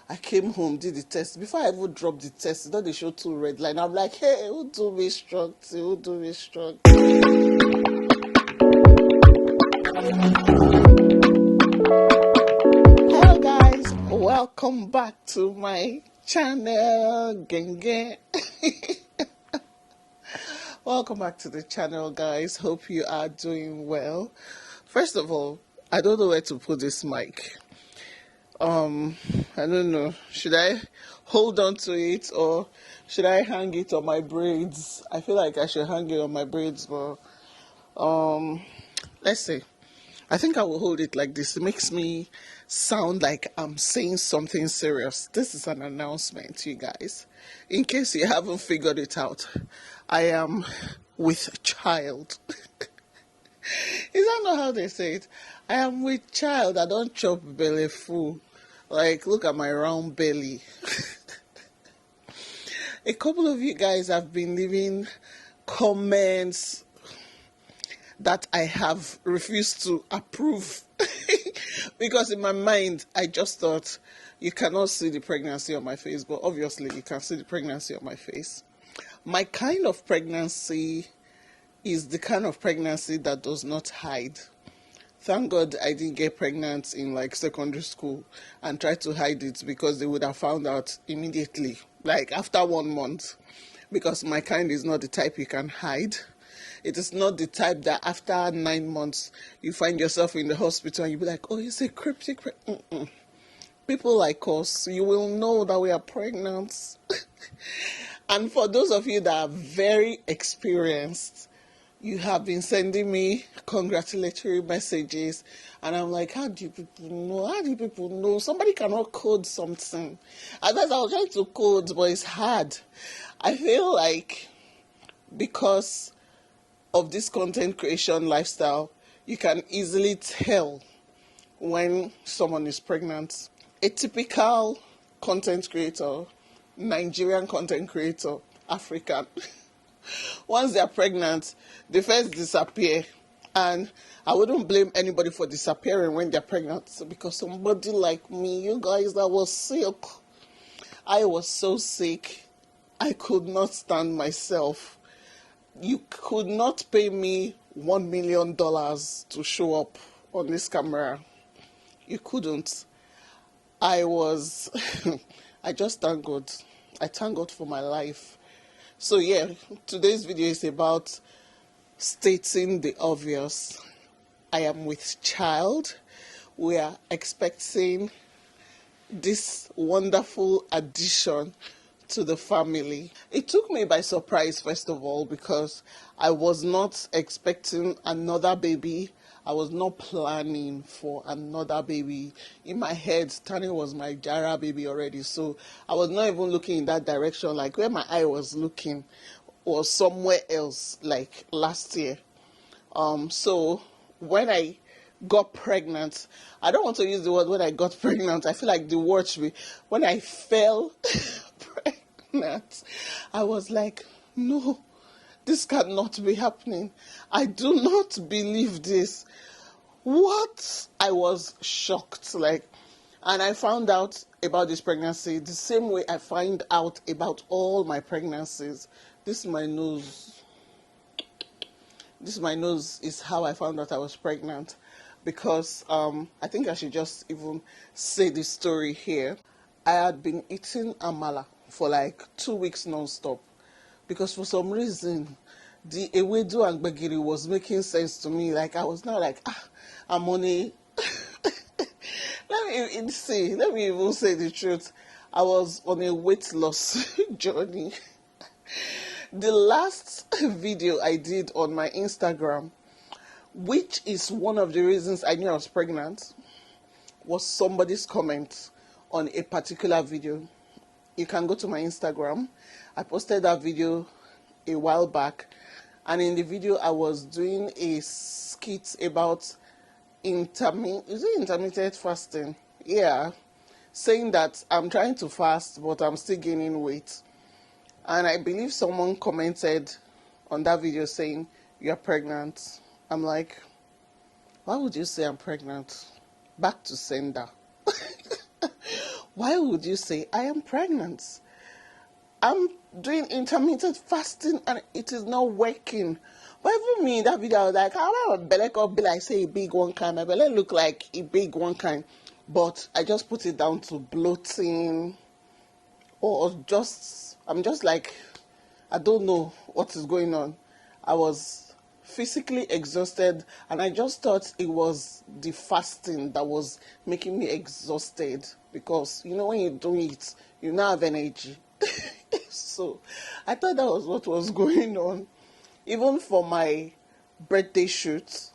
I came home, did the test. Before I even dropped the test, they show 2 red line. I'm like, hey, who do me strong? Who do me strong? Hello guys, welcome back to my channel. Genge. Welcome back to the channel, guys. Hope you are doing well. First of all, I don't know where to put this mic. I don't know. Should I hold on to it or should I hang it on my braids? I feel like I should hang it on my braids, but let's see. I think I will hold it like this. It makes me sound like I'm saying something serious. This is an announcement, you guys. In case you haven't figured it out, I am with child. Is that not how they say it? I am with child. I don't chop belly full. Like, look at my round belly. A couple of you guys have been leaving comments that I have refused to approve. Because in my mind, I just thought, you cannot see the pregnancy on my face, but obviously you can see the pregnancy on my face. My kind of pregnancy is the kind of pregnancy that does not hide. Thank God I didn't get pregnant in like secondary school and try to hide it, because they would have found out immediately, like after 1 month, because my kind is not the type you can hide. It is not the type that after 9 months you find yourself in the hospital and you be like, oh, it's a cryptic. People like us, you will know that we are pregnant. And for those of you that are very experienced, you have been sending me congratulatory messages, and I'm like, how do people know? How do people know? Somebody cannot code something. And as I was trying to code, but it's hard. I feel like because of this content creation lifestyle, you can easily tell when someone is pregnant. A typical content creator, Nigerian content creator, African, once they're pregnant, they first disappear. And I wouldn't blame anybody for disappearing when they're pregnant, because somebody like me, you guys, that was sick. I was so sick, I could not stand myself. You could not pay me $1 million to show up on this camera. You couldn't. I just thank God. I thank God for my life. So yeah, today's video is about stating the obvious. I am with child. We are expecting this wonderful addition to the family. It took me by surprise, first of all, because I was not expecting another baby. I was not planning for another baby. In my head, Tani was my Jara baby already, so I was not even looking in that direction. Like, where my eye was looking was somewhere else, like last year. So when I got pregnant, I don't want to use the word when I got pregnant. I feel like the word should be when I fell pregnant. I was like, no, this cannot be happening. I do not believe this. What? I was shocked. And I found out about this pregnancy the same way I find out about all my pregnancies. This is my nose. This is my nose is how I found out I was pregnant, because I think I should just even say the story here. I had been eating amala for like 2 weeks non-stop, because for some reason the ewedu and gbegiri was making sense to me. Like, I was now like, I'm on a let me even say the truth. I was on a weight loss journey. The last video I did on my Instagram, which is one of the reasons I knew I was pregnant, was somebody's comment on a particular video. You can go to my Instagram. I posted that video a while back, and in the video I was doing a skit about intermittent fasting? Yeah, saying that I'm trying to fast but I'm still gaining weight. And I believe someone commented on that video saying, you're pregnant. I'm like, why would you say I'm pregnant? Back to sender. why would you say I am pregnant? I'm doing intermittent fasting and it is not working. But even me in that video, I was like, how my belly could be like, say, a big one kind. My belly look like a big one kind. But I just put it down to bloating or just, I'm just like, I don't know what is going on. I was physically exhausted and I just thought it was the fasting that was making me exhausted because, you know, when you do it, you now have energy. So I thought that was what was going on. Even for my birthday shoot,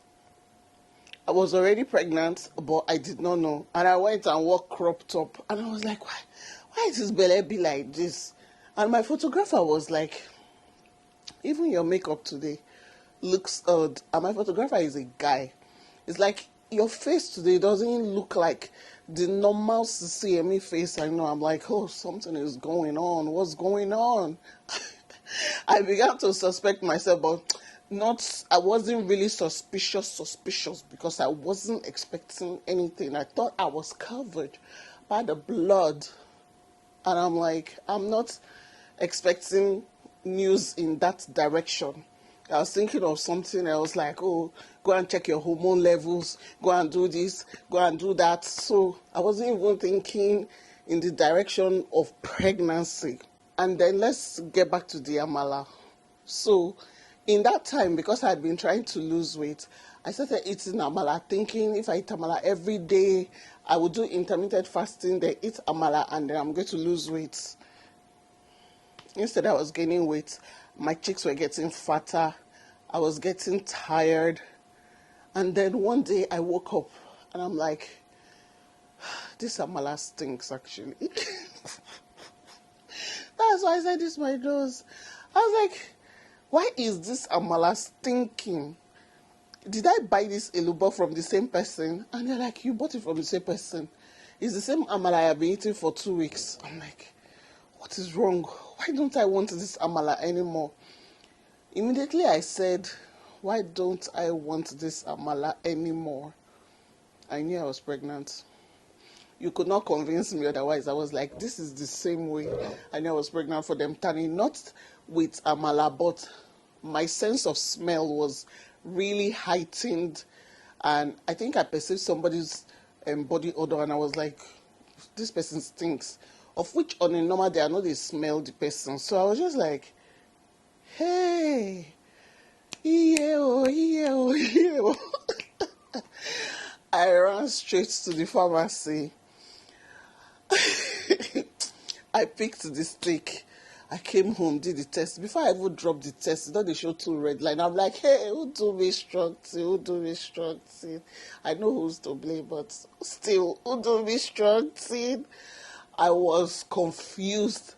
I was already pregnant, but I did not know. And I went and wore crop top. And I was like, why is this belly be like this? And my photographer was like, even your makeup today looks odd. And my photographer is a guy. It's like, your face today doesn't look like the normal Sisi Yemmie face. I know. I'm like, oh, something is going on. What's going on? I began to suspect myself, but I wasn't really suspicious because I wasn't expecting anything. I thought I was covered by the blood. And I'm like, I'm not expecting news in that direction. I was thinking of something else like, oh, go and check your hormone levels, go and do this, go and do that. So I wasn't even thinking in the direction of pregnancy. And then let's get back to the amala. So in that time, because I had been trying to lose weight, I started eating amala, thinking if I eat amala every day, I would do intermittent fasting, then eat amala, and then I'm going to lose weight. Instead, I was gaining weight. My cheeks were getting fatter. I was getting tired. And then one day I woke up and I'm like, this amala stinks actually. That's why I said this my nose. I was like, why is this amala stinking? Did I buy this elubo from the same person? And they're like, you bought it from the same person. It's the same amala I have been eating for 2 weeks. I'm like, what is wrong? Why don't I want this amala anymore? Immediately I said, why don't I want this amala anymore? I knew I was pregnant. You could not convince me otherwise. I was like, this is the same way I knew I was pregnant for them turning, not with amala, but my sense of smell was really heightened. And I think I perceived somebody's body odor and I was like, this person stinks. Of which on a normal day, I know they smell the person. So I was just like, hey, yeah. I ran straight to the pharmacy. I picked the stick. I came home, did the test. Before I even dropped the test, they showed 2 red lines. I'm like, hey, who do me instructing? I know who's to blame, but still, who do me instructing? I was confused.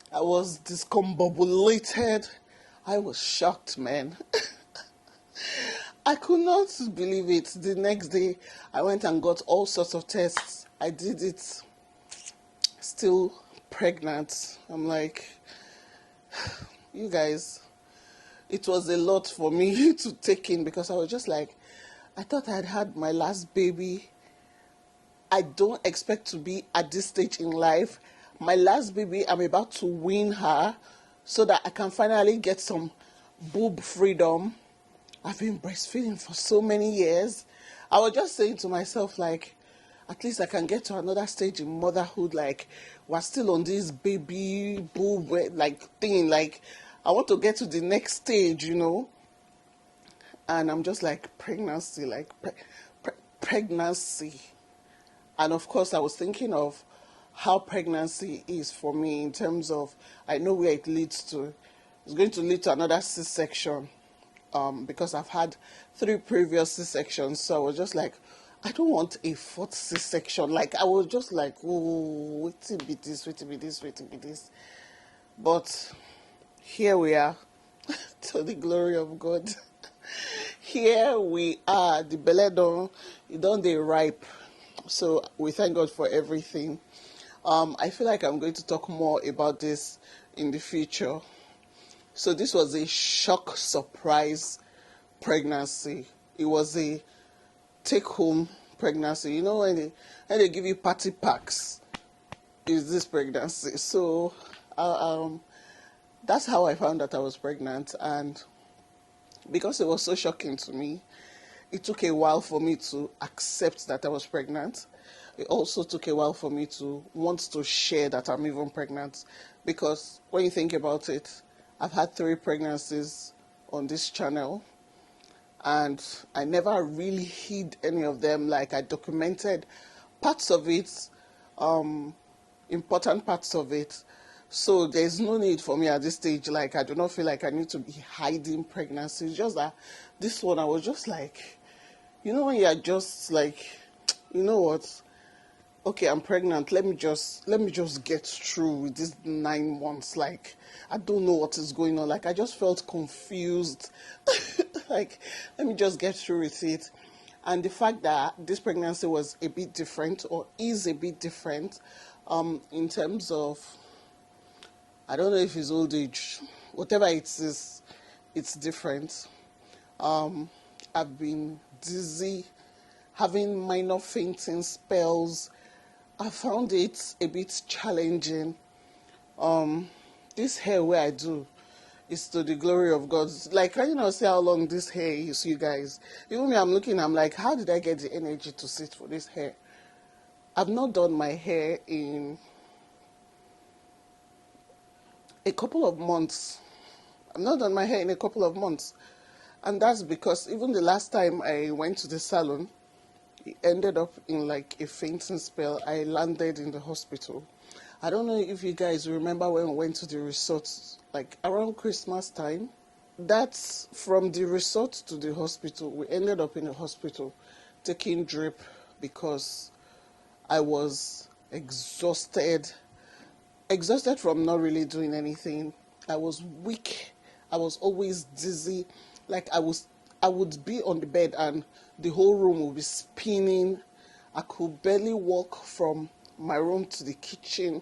I was discombobulated. I was shocked, man. I could not believe it. The next day, I went and got all sorts of tests. I did it. Still pregnant. I'm like, you guys, it was a lot for me to take in because I was just like, I thought I'd had my last baby. I don't expect to be at this stage in life. My last baby, I'm about to win her so that I can finally get some boob freedom. I've been breastfeeding for so many years. I was just saying to myself, like, at least I can get to another stage in motherhood. Like, we're still on this baby boob, like, thing. Like, I want to get to the next stage, you know. And I'm just like, pregnancy, like, pregnancy. And of course, I was thinking of how pregnancy is for me in terms of, I know where it leads to. It's going to lead to another C-section. Because I've had 3 previous C-sections, so I was just like, I don't want a 4th C-section. Like, I was just like, oh, wait till be this. But here we are, to the glory of God. Here we are, the belly don't they ripe. So we thank God for everything. I feel like I'm going to talk more about this in the future. So this was a shock surprise pregnancy. It was a take-home pregnancy. You know when they give you party packs is this pregnancy. So that's how I found that I was pregnant. And because it was so shocking to me, it took a while for me to accept that I was pregnant. It also took a while for me to want to share that I'm even pregnant. Because when you think about it, I've had 3 pregnancies on this channel, and I never really hid any of them. Like, I documented parts of it, important parts of it. So there's no need for me at this stage. Like, I do not feel like I need to be hiding pregnancy. It's just that this one, I was just like, when you're just like, you know what? Okay, I'm pregnant. Let me just get through with these 9 months. Like, I don't know what is going on. Like, I just felt confused. Like, let me just get through with it. And the fact that this pregnancy was a bit different, or is a bit different, in terms of, I don't know if it's old age, whatever it is, it's different. I've been dizzy, having minor fainting spells. I found it a bit challenging. This hair where I do is to the glory of God. Like, can you not see how long this hair is, you guys? Even me, I'm looking, I'm like, how did I get the energy to sit for this hair? I've not done my hair in a couple of months. I've not done my hair in a couple of months. And that's because even the last time I went to the salon, it ended up in like a fainting spell. I landed in the hospital. I don't know if you guys remember when we went to the resort, like around Christmas time. That's from the resort to the hospital. We ended up in the hospital taking drip because I was exhausted from not really doing anything. I was weak. I was always dizzy. Like, I would be on the bed and the whole room would be spinning. I could barely walk from my room to the kitchen.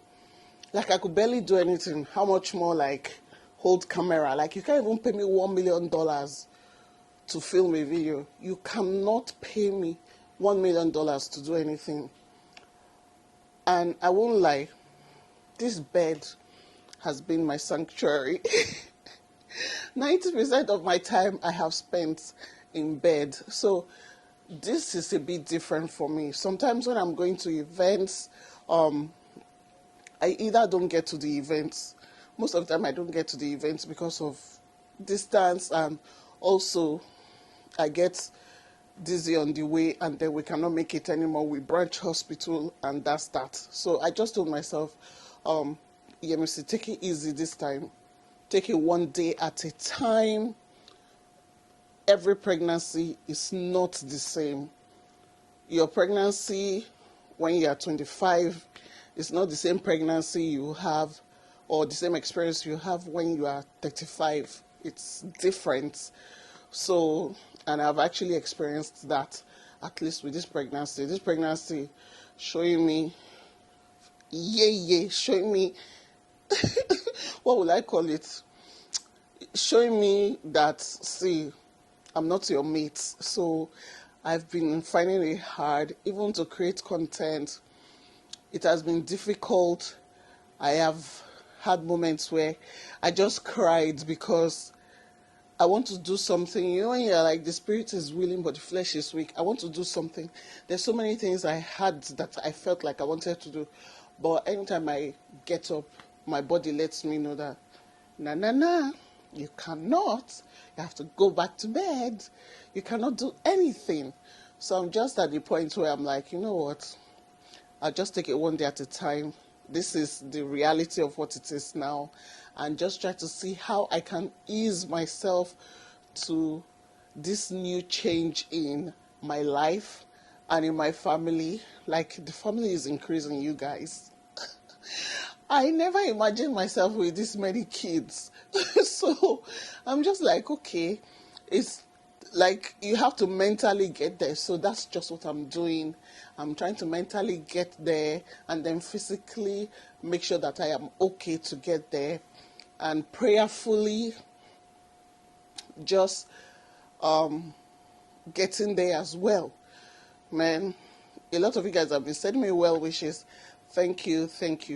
Like, I could barely do anything. How much more, like, hold camera? Like, you can't even pay me $1 million to film a video. You cannot pay me $1 million to do anything. And I won't lie, this bed has been my sanctuary. 90% of my time I have spent in bed. So this is a bit different for me. Sometimes when I'm going to events, I either don't get to the events. Most of the time I don't get to the events because of distance, and also I get dizzy on the way, and then we cannot make it anymore. We branch hospital, and that's that. So I just told myself, Yemmie, take it easy this time. Take it one day at a time. Every pregnancy is not the same. Your pregnancy when you are 25 is not the same pregnancy you have, or the same experience you have when you are 35. It's different. So, and I've actually experienced that, at least with this pregnancy. This pregnancy showing me, showing me, what will I call it? Showing me that, see, I'm not your mate. So I've been finding it hard even to create content. It has been difficult. I have had moments where I just cried because I want to do something. You know, when you're like, the spirit is willing but the flesh is weak. I want to do something. There's so many things I had that I felt like I wanted to do. But anytime I get up, my body lets me know that, nah, you cannot. You have to go back to bed. You cannot do anything. So I'm just at the point where I'm like, you know what? I'll just take it one day at a time. This is the reality of what it is now. And just try to see how I can ease myself to this new change in my life and in my family. Like, the family is increasing, you guys. I never imagined myself with this many kids. So I'm just like, okay, it's like you have to mentally get there. So that's just what I'm doing. I'm trying to mentally get there and then physically make sure that I am okay to get there, and prayerfully just getting there as well. Man, a lot of you guys have been sending me well wishes. Thank you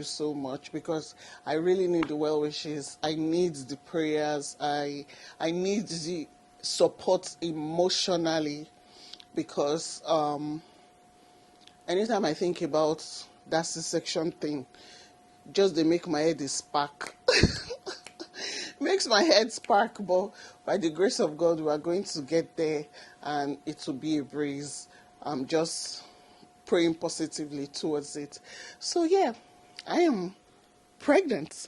so much, because I really need the well wishes. I need the prayers. I need the support emotionally, because anytime I think about that C-section thing, just they make my head a spark. Makes my head spark, but by the grace of God, we are going to get there, and it will be a breeze. I'm just praying positively towards it. So yeah, I am pregnant.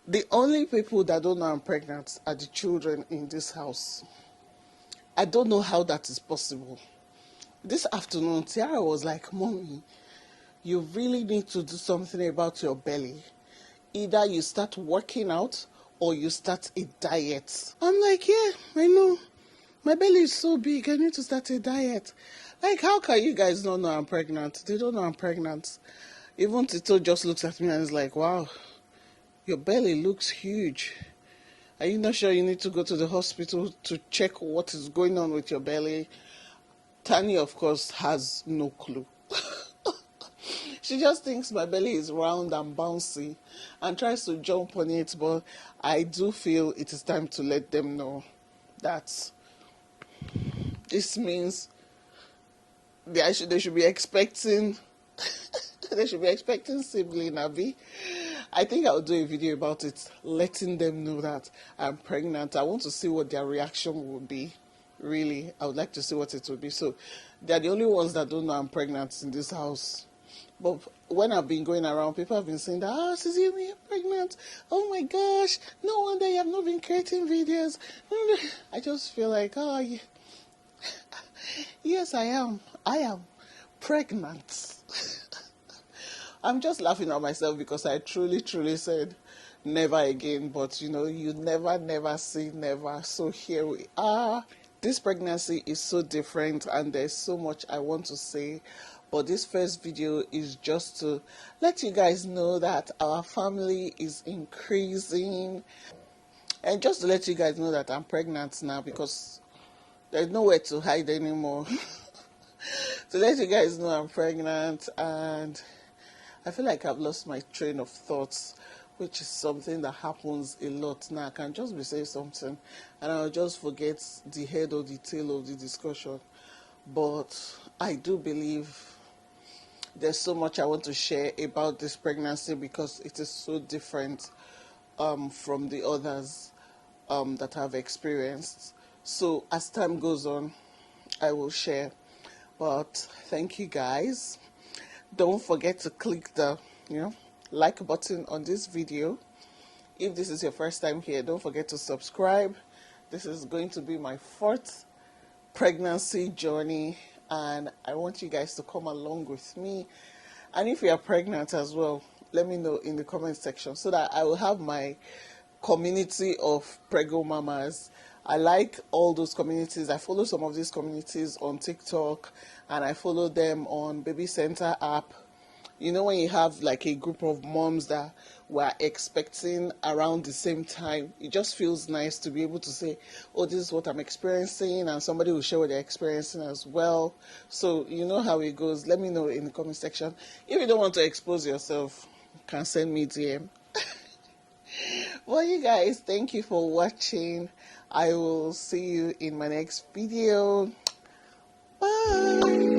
The only people that don't know I'm pregnant are the children in this house. I don't know how that is possible. This afternoon, Tiara was like, Mommy, you really need to do something about your belly. Either you start working out or you start a diet. I'm like, yeah, I know. My belly is so big, I need to start a diet. Like, how can you guys not know I'm pregnant? They don't know I'm pregnant. Even Tito just looks at me and is like, wow, your belly looks huge. Are you not sure you need to go to the hospital to check what is going on with your belly? Tanya, of course, has no clue. She just thinks my belly is round and bouncy and tries to jump on it, but I do feel it is time to let them know that this means they should be expecting they should be expecting sibling Abby. I think I'll do a video about it, letting them know that I'm pregnant. I want to see what their reaction will be. Really, I would like to see what it will be. So they're the only ones that don't know I'm pregnant in this house. But when I've been going around, people have been saying that, oh, Sisi Yemmie, you're pregnant. Oh my gosh, no wonder you have not been creating videos. I just feel like, oh, yeah. Yes, I am. I am pregnant. I'm just laughing at myself because I truly said never again. But you never say never. So here we are. This pregnancy is so different, and there's so much I want to say. But this first video is just to let you guys know that our family is increasing. And just to let you guys know that I'm pregnant now, because there's nowhere to hide anymore. To let you guys know I'm pregnant, and I feel like I've lost my train of thoughts, which is something that happens a lot now. I can just be saying something and I'll just forget the head or the tail of the discussion. But I do believe there's so much I want to share about this pregnancy, because it is so different from the others that I've experienced. So as time goes on, I will share. But thank you guys. Don't forget to click the like button on this video. If this is your first time here, don't forget to subscribe. This is going to be my 4th pregnancy journey, and I want you guys to come along with me. And if you are pregnant as well, let me know in the comment section, so that I will have my community of prego mamas. I like all those communities. I follow some of these communities on TikTok, and I follow them on Baby Center app. When you have like a group of moms that were expecting around the same time, it just feels nice to be able to say, oh, this is what I'm experiencing, and somebody will share what they're experiencing as well. So you know how it goes. Let me know in the comment section. If you don't want to expose yourself, you can send me DM. Well, you guys, thank you for watching. I will see you in my next video. Bye.